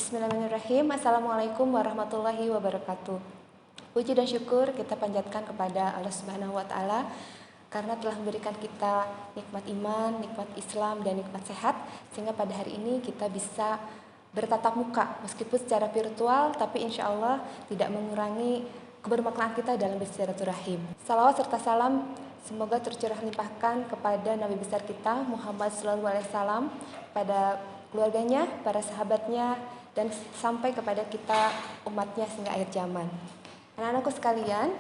Bismillahirrahmanirrahim. Assalamualaikum warahmatullahi wabarakatuh. Puji dan syukur kita panjatkan kepada Allah Subhanahu wa Ta'ala karena telah memberikan kita nikmat iman, nikmat Islam, dan nikmat sehat, sehingga pada hari ini kita bisa bertatap muka meskipun secara virtual, tapi insya Allah tidak mengurangi kebermaknaan kita dalam bersilaturahim. Salawat serta salam semoga tercurah limpahkan kepada Nabi besar kita Muhammad SAW, pada keluarganya, para sahabatnya, dan sampai kepada kita umatnya sehingga akhir zaman. Anak-anakku sekalian,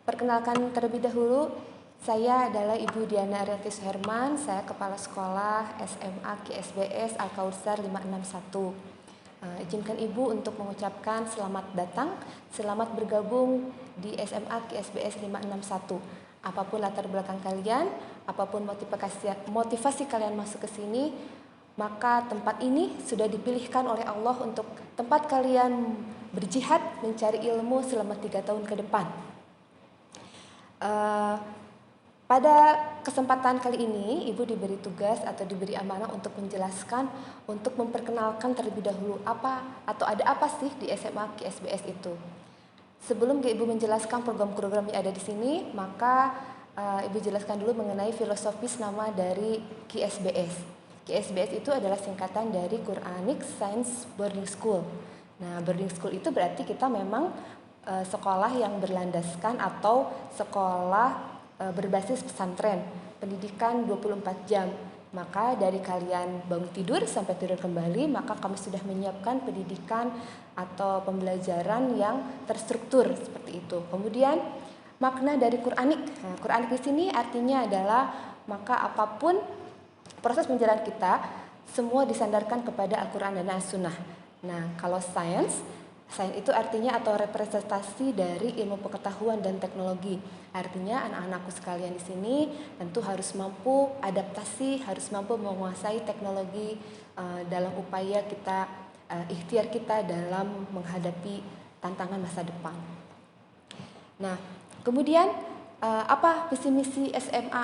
perkenalkan terlebih dahulu, saya adalah Ibu Diana Arianti Suherman, saya Kepala Sekolah SMA QSBS Al-Kautsar 561. Izinkan Ibu untuk mengucapkan selamat datang, selamat bergabung di SMA QSBS 561. Apapun latar belakang kalian, apapun motivasi kalian masuk ke sini, maka tempat ini sudah dipilihkan oleh Allah untuk tempat kalian berjihad mencari ilmu selama 3 tahun ke depan. Pada kesempatan kali ini, Ibu diberi tugas atau diberi amanah untuk menjelaskan, untuk memperkenalkan terlebih dahulu ada apa sih di SMA QSBS itu. Sebelum Ibu menjelaskan program-program yang ada di sini, maka Ibu jelaskan dulu mengenai filosofis nama dari QSBS. QSBS itu adalah singkatan dari Quranic Science Boarding School. Nah, boarding school itu berarti kita memang sekolah yang berlandaskan atau sekolah berbasis pesantren, pendidikan 24 jam. Maka dari kalian bangun tidur sampai tidur kembali, maka kami sudah menyiapkan pendidikan atau pembelajaran yang terstruktur seperti itu. Kemudian makna dari Quranic. Nah, Quranic di sini artinya adalah maka apapun proses penjelasan kita semua disandarkan kepada Al-Quran dan As-Sunnah. Nah, kalau sains itu artinya atau representasi dari ilmu pengetahuan dan teknologi. Artinya anak-anakku sekalian di sini tentu harus mampu adaptasi, harus mampu menguasai teknologi dalam upaya kita, ikhtiar kita dalam menghadapi tantangan masa depan. Nah, kemudian apa visi misi SMA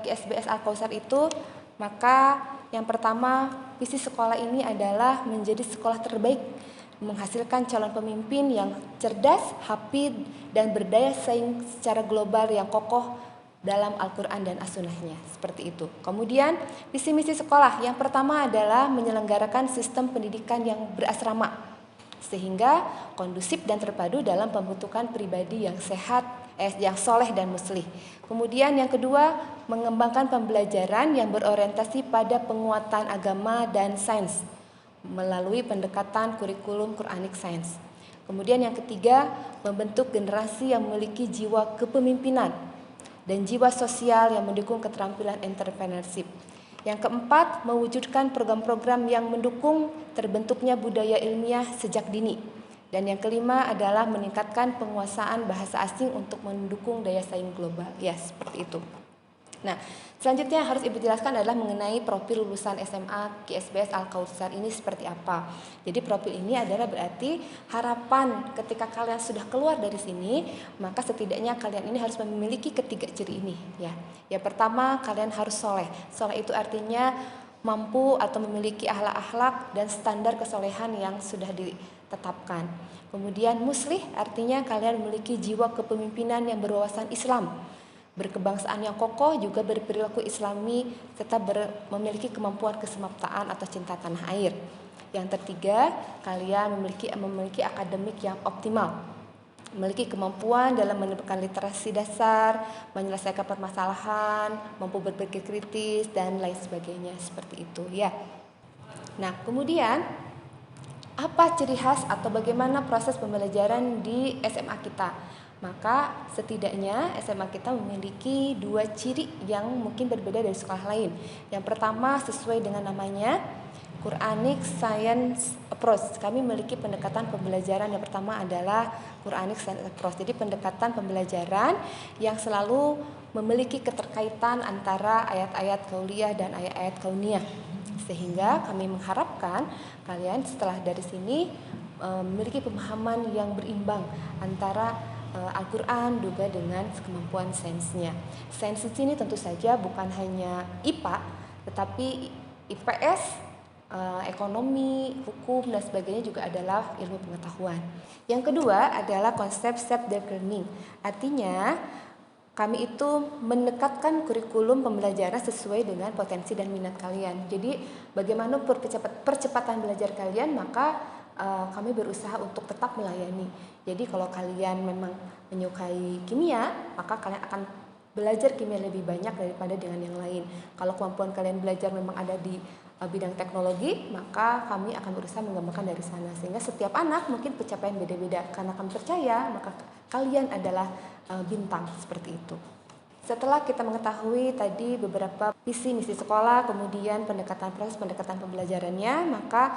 QSBS Al-Kautsar itu? Maka yang pertama, visi sekolah ini adalah menjadi sekolah terbaik, menghasilkan calon pemimpin yang cerdas, hafid, dan berdaya saing secara global yang kokoh dalam Al-Quran dan As-Sunnahnya. Seperti itu. Kemudian, visi misi sekolah yang pertama adalah menyelenggarakan sistem pendidikan yang berasrama, sehingga kondusif dan terpadu dalam pembentukan pribadi yang sehat, yang soleh dan muslih. Kemudian yang kedua, mengembangkan pembelajaran yang berorientasi pada penguatan agama dan sains melalui pendekatan kurikulum Quranic Science. Kemudian yang ketiga, membentuk generasi yang memiliki jiwa kepemimpinan dan jiwa sosial yang mendukung keterampilan entrepreneurship. Yang keempat, mewujudkan program-program yang mendukung terbentuknya budaya ilmiah sejak dini. Dan yang kelima adalah meningkatkan penguasaan bahasa asing untuk mendukung daya saing global. Ya, seperti itu. Nah, selanjutnya yang harus Ibu jelaskan adalah mengenai profil lulusan SMA QSBS Al-Kautsar ini seperti apa. Jadi profil ini adalah berarti harapan ketika kalian sudah keluar dari sini, maka setidaknya kalian ini harus memiliki ketiga ciri ini. Ya, yang pertama, kalian harus soleh. Soleh itu artinya mampu atau memiliki akhlak-akhlak dan standar kesolehan yang sudah ditetapkan. Kemudian muslih artinya kalian memiliki jiwa kepemimpinan yang berwawasan Islam, berkebangsaan yang kokoh, juga berperilaku Islami, serta memiliki kemampuan kesemaptaan atau cinta tanah air. Yang ketiga, kalian memiliki akademik yang optimal, memiliki kemampuan dalam menemukan literasi dasar, menyelesaikan permasalahan, mampu berpikir kritis, dan lain sebagainya, seperti itu ya. Nah, kemudian apa ciri khas atau bagaimana proses pembelajaran di SMA kita? Maka setidaknya SMA kita memiliki 2 ciri yang mungkin berbeda dari sekolah lain. Yang pertama, sesuai dengan namanya, Quranic Science Approach. Kami memiliki pendekatan pembelajaran yang pertama adalah Quranic Science Approach. Jadi pendekatan pembelajaran yang selalu memiliki keterkaitan antara ayat-ayat qauliyah dan ayat-ayat kauniyah. Sehingga kami mengharapkan kalian setelah dari sini memiliki pemahaman yang berimbang antara Al-Quran juga dengan kemampuan sainsnya. Sains di sini tentu saja bukan hanya IPA, tetapi IPS, ekonomi, hukum, dan sebagainya juga adalah ilmu pengetahuan. Yang kedua adalah konsep self-directed learning. Artinya, kami itu mendekatkan kurikulum pembelajaran sesuai dengan potensi dan minat kalian. Jadi, bagaimana percepatan belajar kalian, maka kami berusaha untuk tetap melayani. Jadi, kalau kalian memang menyukai kimia, maka kalian akan belajar kimia lebih banyak daripada dengan yang lain. Kalau kemampuan kalian belajar memang ada di bidang teknologi, maka kami akan berusaha mengembangkan dari sana. Sehingga setiap anak mungkin pencapaian beda-beda. Karena kami percaya, maka kalian adalah bintang, seperti itu. Setelah kita mengetahui tadi beberapa visi misi sekolah, kemudian proses pendekatan pembelajarannya, maka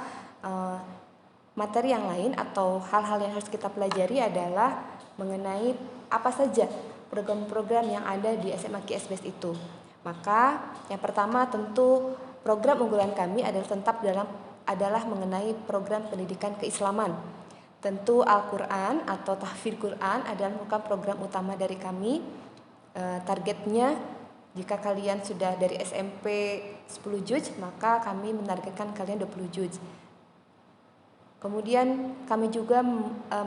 materi yang lain atau hal-hal yang harus kita pelajari adalah mengenai apa saja program-program yang ada di SMA QSBS itu. Maka yang pertama tentu program unggulan kami adalah mengenai program pendidikan keislaman. Tentu Al-Quran atau tahfidz Quran adalah merupakan program utama dari kami. Targetnya jika kalian sudah dari SMP 10 juz, maka kami menargetkan kalian 20 juz. Kemudian kami juga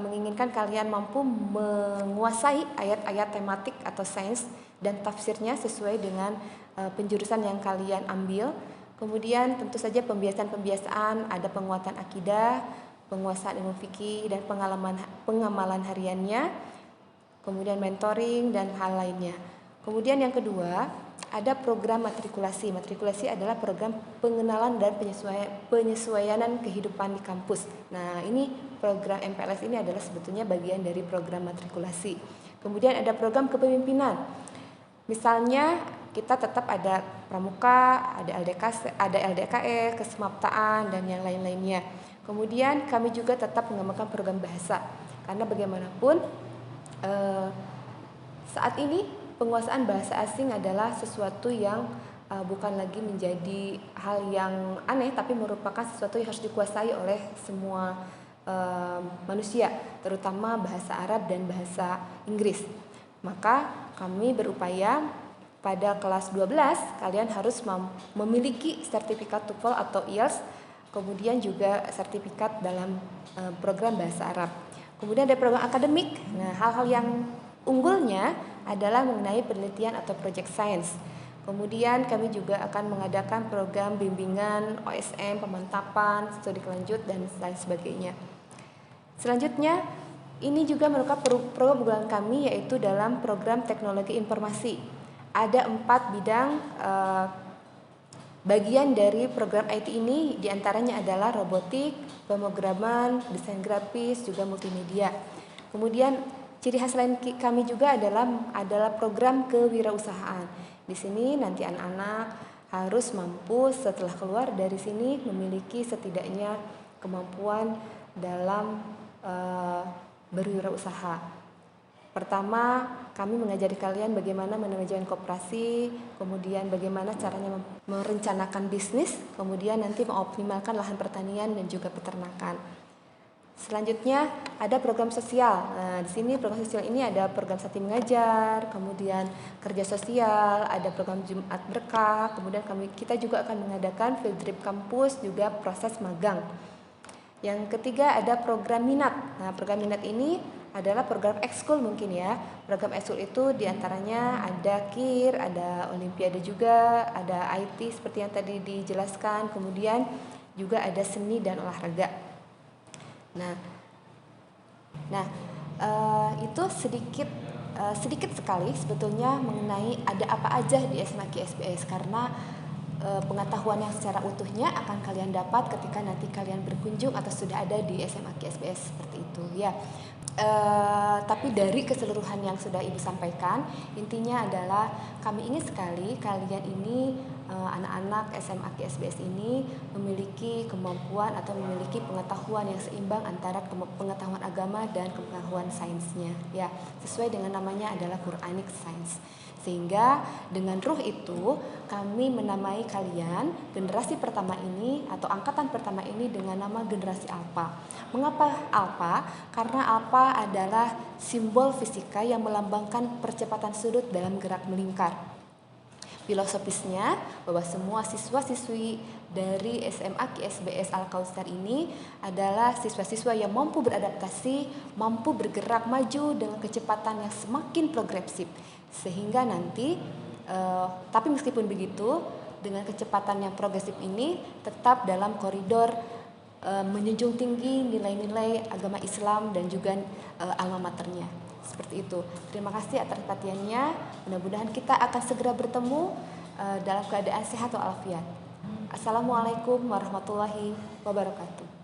menginginkan kalian mampu menguasai ayat-ayat tematik atau sains dan tafsirnya sesuai dengan penjurusan yang kalian ambil. Kemudian tentu saja pembiasaan, ada penguatan akidah, penguasaan ilmu fikih dan pengamalan hariannya, kemudian mentoring dan hal lainnya. Kemudian yang kedua, ada program matrikulasi. Matrikulasi adalah program pengenalan dan penyesuaian kehidupan di kampus. Nah, ini program MPLS ini adalah sebetulnya bagian dari program matrikulasi. Kemudian ada program kepemimpinan. Misalnya kita tetap ada pramuka, ada LDKE, kesemaptaan dan yang lain-lainnya. Kemudian kami juga tetap mengembangkan program bahasa. Karena bagaimanapun saat ini penguasaan bahasa asing adalah sesuatu yang bukan lagi menjadi hal yang aneh, tapi merupakan sesuatu yang harus dikuasai oleh semua manusia, terutama bahasa Arab dan bahasa Inggris. Maka kami berupaya pada kelas 12 kalian harus memiliki sertifikat TOEFL atau IELTS, kemudian juga sertifikat dalam program bahasa Arab. Kemudian ada program akademik. Nah, hal-hal yang unggulnya adalah mengenai penelitian atau project science. Kemudian kami juga akan mengadakan program bimbingan, OSM, pemantapan, studi lanjut dan lain sebagainya. Selanjutnya, ini juga merupakan program unggulan kami yaitu dalam program teknologi informasi. Ada 4 bidang bagian dari program IT ini, diantaranya adalah robotik, pemrograman, desain grafis, juga multimedia. Kemudian ciri khas lain kami juga adalah program kewirausahaan. Di sini nanti anak-anak harus mampu setelah keluar dari sini memiliki setidaknya kemampuan dalam berwirausaha. Pertama, kami mengajari kalian bagaimana manajemen koperasi, kemudian bagaimana caranya merencanakan bisnis, kemudian nanti mengoptimalkan lahan pertanian dan juga peternakan. Selanjutnya ada program sosial. Nah, di sini program sosial ini ada program Sakti Mengajar, kemudian kerja sosial, ada program Jumat Berkah, kemudian kita juga akan mengadakan field trip kampus, juga proses magang. Yang ketiga ada program minat. Nah, program minat ini adalah program ekskul mungkin ya. Program ekskul itu diantaranya ada KIR, ada Olimpiade juga, ada IT seperti yang tadi dijelaskan, kemudian juga ada seni dan olahraga. Nah, itu sedikit sekali sebetulnya mengenai ada apa aja di SMA QSBS, karena pengetahuan yang secara utuhnya akan kalian dapat ketika nanti kalian berkunjung atau sudah ada di SMA QSBS seperti itu ya. Tapi dari keseluruhan yang sudah Ibu sampaikan, intinya adalah kami ingin sekali kalian ini anak-anak SMA QSBS ini memiliki kemampuan atau memiliki pengetahuan yang seimbang antara pengetahuan agama dan pengetahuan sainsnya ya, sesuai dengan namanya adalah Quranic Science. Sehingga dengan ruh itu kami menamai kalian generasi pertama ini atau angkatan pertama ini dengan nama generasi Alpha. Mengapa Alpha? Karena Alpha adalah simbol fisika yang melambangkan percepatan sudut dalam gerak melingkar. Filosofisnya bahwa semua siswa-siswi dari SMA QSBS Al-Kautsar ini adalah siswa-siswa yang mampu beradaptasi, mampu bergerak maju dengan kecepatan yang semakin progresif. Sehingga nanti, tapi meskipun begitu, dengan kecepatan yang progresif ini tetap dalam koridor menjunjung tinggi nilai-nilai agama Islam dan juga alma maternya. Seperti itu. Terima kasih atas perhatiannya. Mudah-mudahan kita akan segera bertemu dalam keadaan sehat walafiat. Assalamualaikum warahmatullahi wabarakatuh.